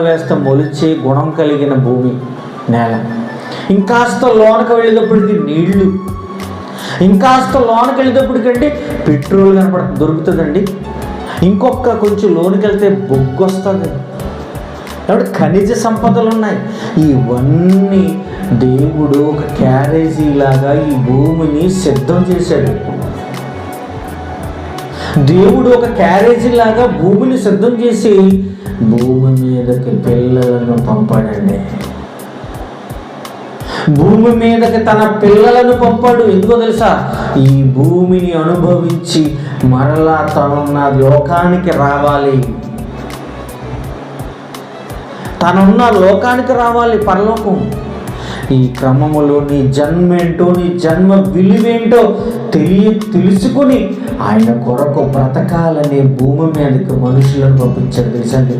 వేస్తే మొలిచే గుణం కలిగిన భూమి నేల. ఇంకాస్త లోనకు వెళ్ళేటప్పటికి నీళ్లు, ఇంకాస్త లోనకి వెళ్ళేటప్పటికంటే పెట్రోల్ దొరుకుతుందండి. ఇంకొక కొంచెం లోనికి వెళ్తే బొగ్గు వస్తుంది. కాబట్టి ఖనిజ సంపదలు ఉన్నాయి. ఇవన్నీ దేవుడు ఒక క్యారేజీ లాగా ఈ భూమిని సిద్ధం చేశాడు. దేవుడు ఒక క్యారేజీ లాగా భూమిని సిద్ధం చేసి భూమి మీదకి పిల్లలను పంపాడండి. భూమి మీదకి తన పిల్లలను పంపాడు. ఎందుకో తెలుసా? ఈ భూమిని అనుభవించి మరలా తనున్న లోకానికి రావాలి, తనున్న లోకానికి రావాలి, పరలోకం. ఈ క్రమములో నీ జన్మేంటో, నీ జన్మ విలువేంటో తెలుసుకుని ఆయన కొరకు బ్రతకాలనే భూమి మీదకి మనుషులను పంపించాడు. తెలుసండి.